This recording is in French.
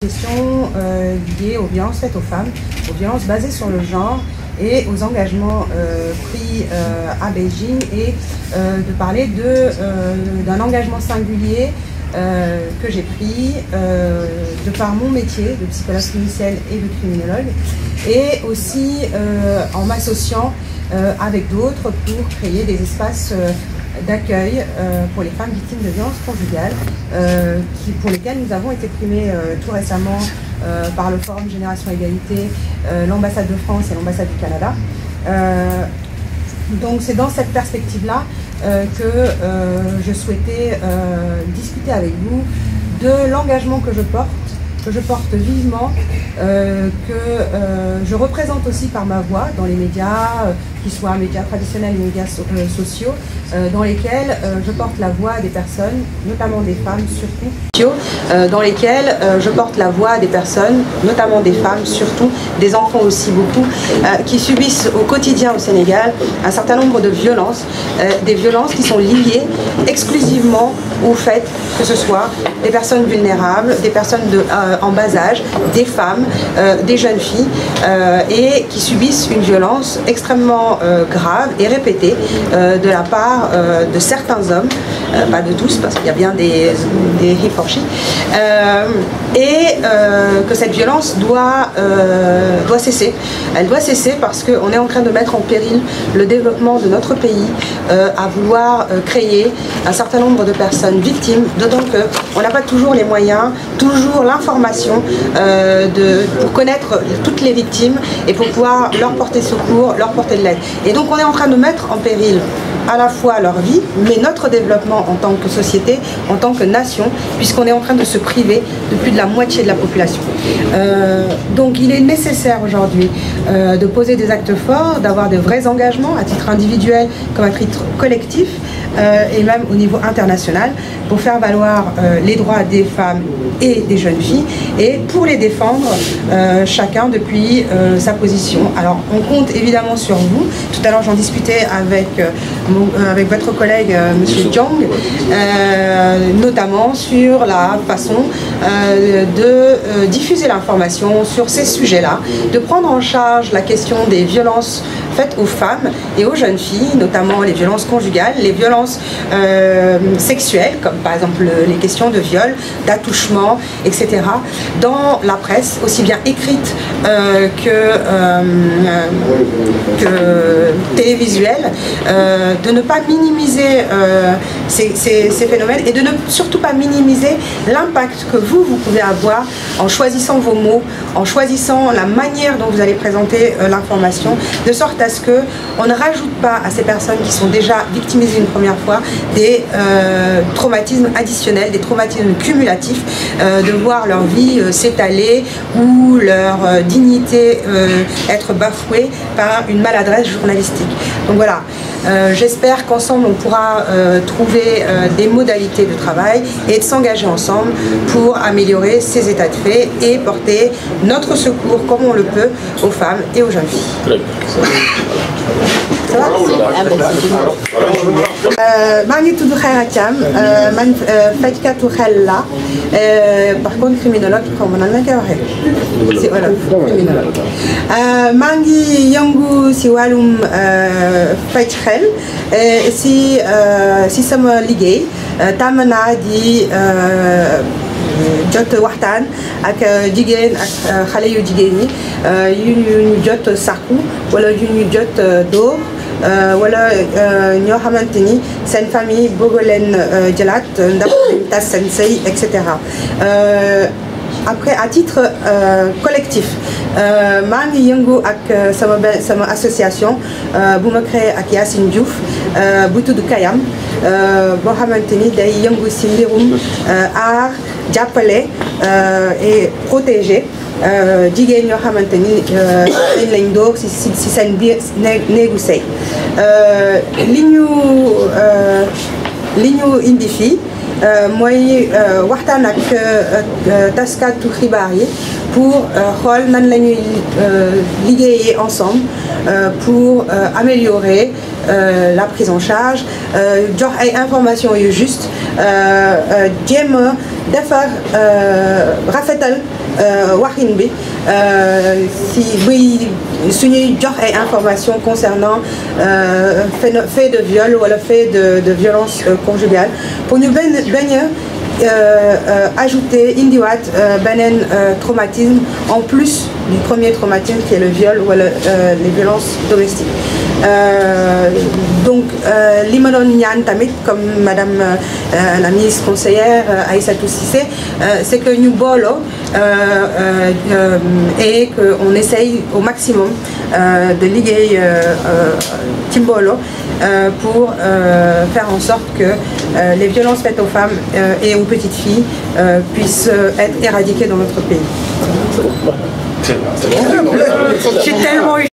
Question liée aux violences faites aux femmes, aux violences basées sur le genre et aux engagements pris à Beijing et de parler d'un engagement singulier que j'ai pris de par mon métier de psychologue clinicienne et de criminologue et aussi en m'associant avec d'autres pour créer des espaces d'accueil pour les femmes victimes de violences conjugales pour lesquelles nous avons été primés tout récemment par le Forum Génération Égalité, l'ambassade de France et l'ambassade du Canada. Donc c'est dans cette perspective-là que je souhaitais discuter avec vous de l'engagement que je porte vivement, que je représente aussi par ma voix dans les médias, qu'ils soient médias traditionnels ou médias sociaux, dans lesquels je porte la voix des personnes, notamment des femmes surtout, dans lesquels je porte la voix des personnes, notamment des femmes surtout, des enfants aussi beaucoup, qui subissent au quotidien au Sénégal un certain nombre de violences, des violences qui sont liées exclusivement au fait que ce soit des personnes vulnérables, des personnes en bas âge, des femmes, des jeunes filles, et qui subissent une violence extrêmement grave et répétée de la part de certains hommes, pas de tous parce qu'il y a bien des he-for-she, et que cette violence doit cesser. Elle doit cesser parce qu'on est en train de mettre en péril le développement de notre pays à vouloir créer un certain nombre de personnes victimes, d'autant qu'on n'a pas toujours les moyens, toujours l'information pour connaître toutes les victimes et pour pouvoir leur porter secours, leur porter de l'aide. Et donc on est en train de mettre en péril à la fois leur vie, mais notre développement en tant que société, en tant que nation, puisqu'on est en train de se priver de plus de la moitié de la population. Donc il est nécessaire aujourd'hui de poser des actes forts, d'avoir de vrais engagements à titre individuel comme à titre collectif, et même au niveau international, pour faire valoir les droits des femmes et des jeunes filles, et pour les défendre chacun depuis sa position. Alors on compte évidemment sur vous. Tout à l'heure j'en discutais avec votre collègue M. Jiang, notamment sur la façon de diffuser l'information sur ces sujets-là, de prendre en charge la question des violences faites aux femmes et aux jeunes filles, notamment les violences conjugales, les violences sexuelles, comme par exemple les questions de viol, d'attouchement, etc., dans la presse, aussi bien écrite que télévisuelle, de ne pas minimiser ces phénomènes et de ne surtout pas minimiser l'impact que vous pouvez avoir en choisissant vos mots, en choisissant la manière dont vous allez présenter l'information, de sorte à ce qu'on ne rajoute pas à ces personnes qui sont déjà victimisées une première fois des traumatismes additionnels, des traumatismes cumulatifs, de voir leur vie s'étaler ou leur dignité être bafouée par une maladresse journalistique. Donc voilà, j'espère qu'ensemble on pourra trouver des modalités de travail et de s'engager ensemble pour améliorer ces états de fait et porter notre secours comme on le peut aux femmes et aux jeunes filles. maa ngi tudd Khayra Thiam man fajkatu xel la par contre criminologue xaw ma nan la koy waxee si wolof criminologue maa ngi yëngu si wàllum faj xel si sama liggéey tàmm naa di jot waxtaan ak jigéen ak xale yu jigéen ñi yu ñu jot sàkku wala yu ñu jot dóor wala ñoo xamante ni seen famille bëgg leen jëlaat ndax dañ tas seen sëy et cetera. Après à titre collectif maa ngi yëngu ak sama association bu ma créé ak Yacine Diouf bu tudd Kayam boo xamante ni day yëngu si mbirum aar jàppale et protéger jigéen ñoo xamante ni dañ lañ dóor si seen biir néegu sëy li ñu indi fii mooy waxtaan ak taskatu xibaar yi pour xool nan la ñuy liggéeyee ensemble pour améliorer la prise en charge, jox ay informations yu juste, jéem a defar rafetal waxin bi si buy suñuy jox ay informations concernant fait de viol wala fait de violence conjugale pour ñu bañ ajouter indiwaat beneen traumatisme en plus du premier traumatisme qui est le viol wala les violences domestiques. Donc li ma doon ñaan tamit comme madame la ministre conseillère Aïssatou Cissé c'est que ñu booloo et que on essaye au maximum de liggéey ci mbooloo pour faire en sorte que les violences faites aux femmes et aux petites filles puissent être éradiquées dans notre pays. J'ai tellement eu